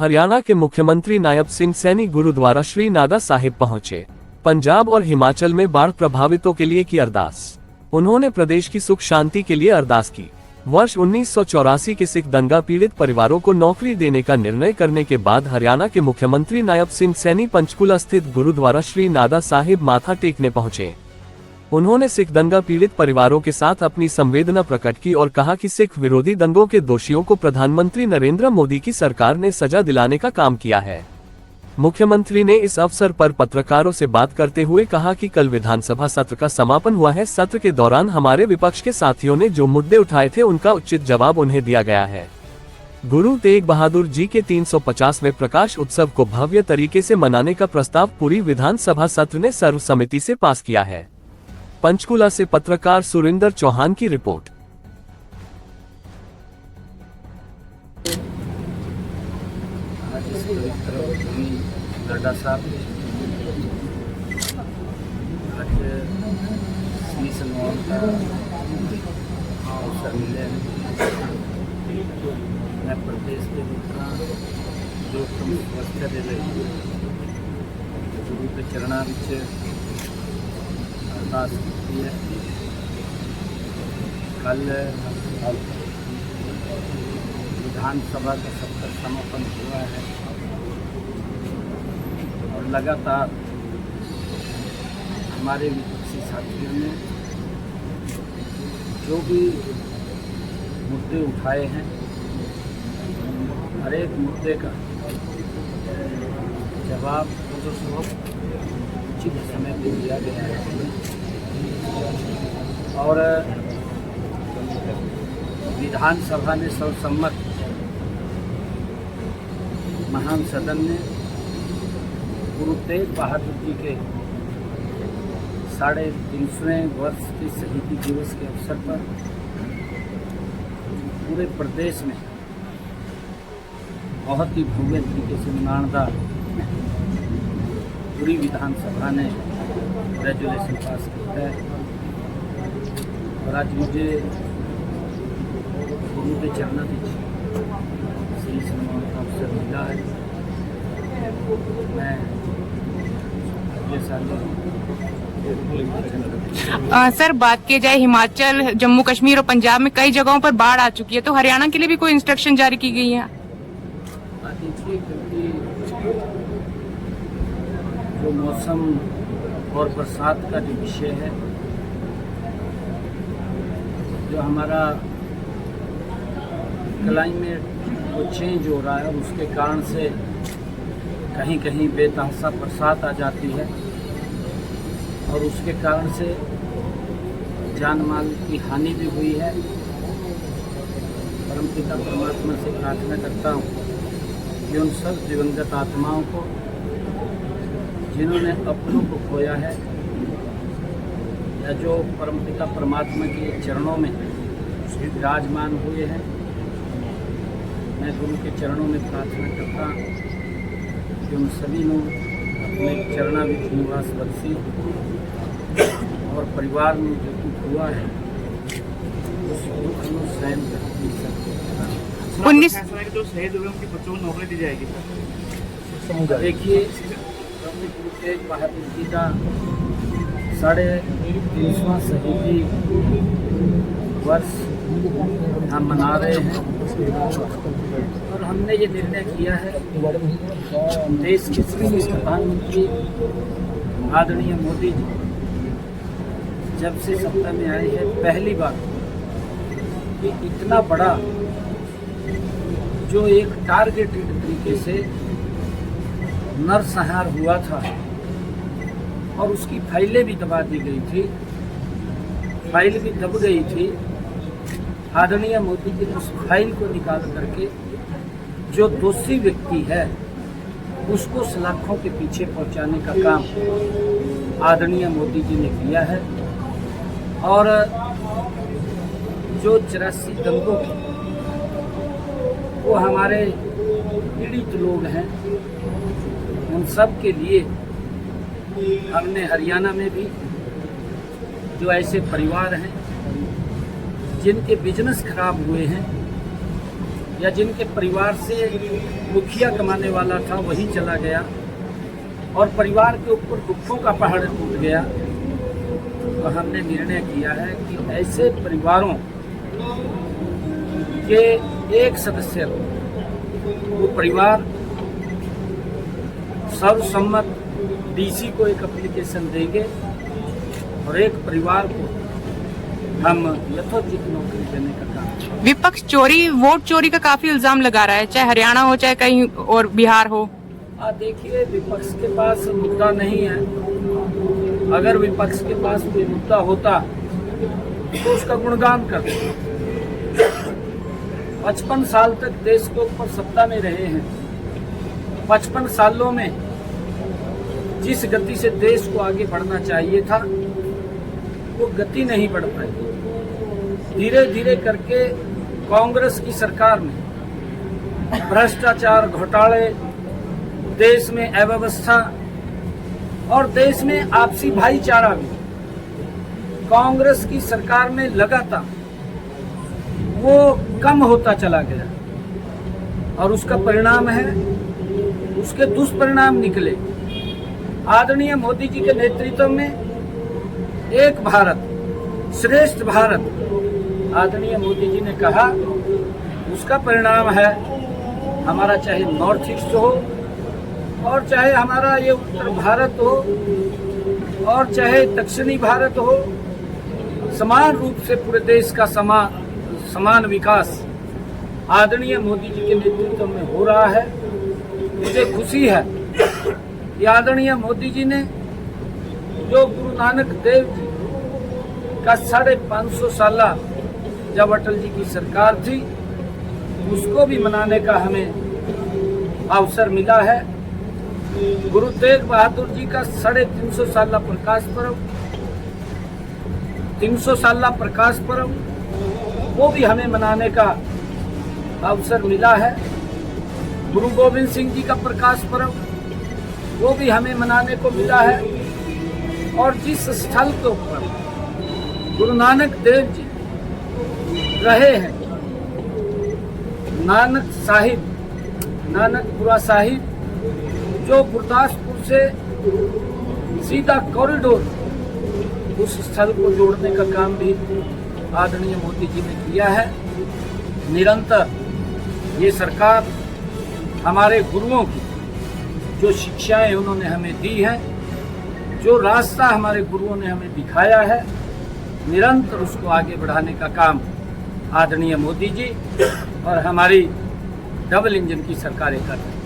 हरियाणा के मुख्यमंत्री नायब सिंह सैनी गुरुद्वारा श्री नागा साहिब पहुंचे। पंजाब और हिमाचल में बाढ़ प्रभावितों के लिए की अरदास। उन्होंने प्रदेश की सुख शांति के लिए अरदास की। वर्ष 1984 के सिख दंगा पीड़ित परिवारों को नौकरी देने का निर्णय करने के बाद हरियाणा के मुख्यमंत्री नायब सिंह सैनी पंचकूला स्थित गुरुद्वारा श्री नागा साहिब माथा टेकने पहुंचे। उन्होंने सिख दंगा पीड़ित परिवारों के साथ अपनी संवेदना प्रकट की और कहा कि सिख विरोधी दंगों के दोषियों को प्रधानमंत्री नरेंद्र मोदी की सरकार ने सजा दिलाने का काम किया है। मुख्यमंत्री ने इस अवसर पर पत्रकारों से बात करते हुए कहा कि कल विधानसभा सत्र का समापन हुआ है। सत्र के दौरान हमारे विपक्ष के साथियों ने जो मुद्दे उठाए थे उनका उचित जवाब उन्हें दिया गया है। गुरु तेग बहादुर जी के 350वें प्रकाश उत्सव को भव्य तरीके से मनाने का प्रस्ताव पूरी विधानसभा सत्र ने सर्वसम्मति से पास किया है। पंचकूला से पत्रकार सुरिंदर चौहान की रिपोर्ट। मैं प्रदेश के जो समस्या दे रही गुरु के चरणों में अरदास की है। कल विधानसभा का सत्र समापन हुआ है और लगातार हमारे विपक्षी साथियों ने जो भी मुद्दे उठाए हैं हर एक मुद्दे का जवाब उचित समय पर दिया गया है और विधानसभा ने सर्वसम्मत महान सदन ने गुरु तेग बहादुर जी के 350वें वर्ष के शहीदी दिवस के अवसर पर पूरे प्रदेश में बहुत ही भव्य तरीके से मनानदार पूरी विधानसभा ने रेजोल्यूशन पास किया है और आज मुझे गुरु के चरणों में श्री सम्मान का अवसर मिला है। मैं अगले साल सर बात की जाए हिमाचल, जम्मू कश्मीर और पंजाब में कई जगहों पर बाढ़ आ चुकी है, तो हरियाणा के लिए भी कोई इंस्ट्रक्शन जारी की गई है? देखिए, क्योंकि जो मौसम और बरसात का जो विषय है, जो हमारा क्लाइमेट वो चेंज हो रहा है, उसके कारण से कहीं कहीं बेतहाशा बरसात आ जाती है और उसके कारण से जान माल की हानि भी हुई है। परमपिता परमात्मा से प्रार्थना करता हूँ कि उन सब दिवंगत आत्माओं को जिन्होंने अपनों को खोया है या जो परमपिता परमात्मा के चरणों में विराजमान हुए हैं, मैं गुरु के चरणों में प्रार्थना करता हूँ कि उन सभी को अपने चरणा में निवास बख्शी और परिवार में जो दुख हुआ है उस दुख में सहन कर सकते। 19 जो शहीद हुए उनके बच्चों को नौकरी दी जाएगी। देखिए, गुरु तेग बहादुर जी का 350वां शहीदी वर्ष हम मना रहे हैं और हमने ये निर्णय किया है देश के प्रधानमंत्री आदरणीय मोदी जी जब से सत्ता में आए हैं, पहली बार कि इतना बड़ा जो एक टारगेटेड तरीके से नरसंहार हुआ था और उसकी फाइलें भी दबा दी गई थी, फाइल भी दब गई थी। आदरणीय मोदी जी ने उस फाइल को निकाल करके जो दोषी व्यक्ति है उसको सलाखों के पीछे पहुंचाने का काम आदरणीय मोदी जी ने किया है और जो 84 दंगों की वो हमारे पीड़ित लोग हैं, उन सब के लिए हमने हरियाणा में भी जो ऐसे परिवार हैं जिनके बिजनेस खराब हुए हैं या जिनके परिवार से मुखिया कमाने वाला था वही चला गया और परिवार के ऊपर दुखों का पहाड़ टूट गया। तो हमने निर्णय किया है कि ऐसे परिवारों के एक सदस्य को वो परिवार सर्वसम्मत डीसी को एक एप्लीकेशन देंगे और एक परिवार को हम यथोचित नौकरी देने का काम। विपक्ष चोरी, वोट चोरी का काफी इल्जाम लगा रहा है, चाहे हरियाणा हो चाहे कहीं और बिहार हो। देखिए, विपक्ष के पास मुद्दा नहीं है। अगर विपक्ष के पास कोई मुद्दा होता तो उसका गुणगान करते। 55 साल तक देश के ऊपर सत्ता में रहे हैं। 55 सालों में जिस गति से देश को आगे बढ़ना चाहिए था वो गति नहीं बढ़ पाई। धीरे धीरे करके कांग्रेस की सरकार ने भ्रष्टाचार, घोटाले, देश में अव्यवस्था और देश में आपसी भाईचारा भी कांग्रेस की सरकार में लगातार वो कम होता चला गया और उसका परिणाम है, उसके दुष्परिणाम निकले। आदरणीय मोदी जी के नेतृत्व में एक भारत श्रेष्ठ भारत आदरणीय मोदी जी ने कहा, उसका परिणाम है हमारा चाहे नॉर्थ ईस्ट हो और चाहे हमारा ये उत्तर भारत हो और चाहे दक्षिणी भारत हो, समान रूप से पूरे देश का समान विकास आदरणीय मोदी जी के नेतृत्व में हो रहा है। मुझे खुशी है कि आदरणीय मोदी जी ने जो गुरु नानक देव जी का 550 साला जब अटल जी की सरकार थी उसको भी मनाने का हमें अवसर मिला है। गुरु तेग बहादुर जी का 350 साला प्रकाश पर्व, 300 साला प्रकाश पर्व, वो भी हमें मनाने का अवसर मिला है। गुरु गोविंद सिंह जी का प्रकाश पर्व, वो भी हमें मनाने को मिला है। और जिस स्थल के ऊपर गुरु नानक देव जी रहे हैं, नानकपुरा साहिब, जो गुरदासपुर से सीधा कॉरिडोर उस स्थल को जोड़ने का काम भी आदरणीय मोदी जी ने किया है। निरंतर ये सरकार हमारे गुरुओं की जो शिक्षाएं उन्होंने हमें दी हैं, जो रास्ता हमारे गुरुओं ने हमें दिखाया है, निरंतर उसको आगे बढ़ाने का काम आदरणीय मोदी जी और हमारी डबल इंजन की सरकारें कर रही हैं।